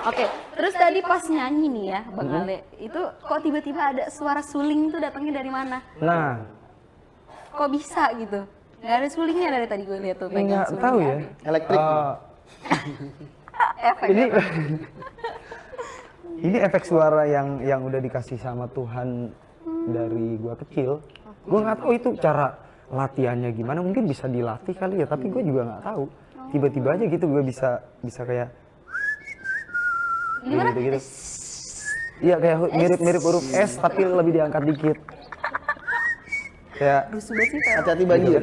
Oke, terus tadi pas nyanyi nih ya, Bang Ale, itu kok tiba-tiba ada suara suling itu datangnya dari mana? Nah, Kok bisa gitu? Nggak ada sulingnya dari tadi gue lihat tuh pegang nggak suling. tahu ya. Elektrik. Efek. Ini ini efek suara yang udah dikasih sama Tuhan dari gua kecil. Gua nggak tahu itu cara latihannya gimana, mungkin bisa dilatih kali ya, tapi gua juga nggak tahu. Tiba-tiba aja gitu gua bisa kayak Gimana? gitu. Iya, kayak mirip huruf S tapi lebih diangkat dikit. Kayak Rusuh banget sih, Fel. Hati-hati banjir.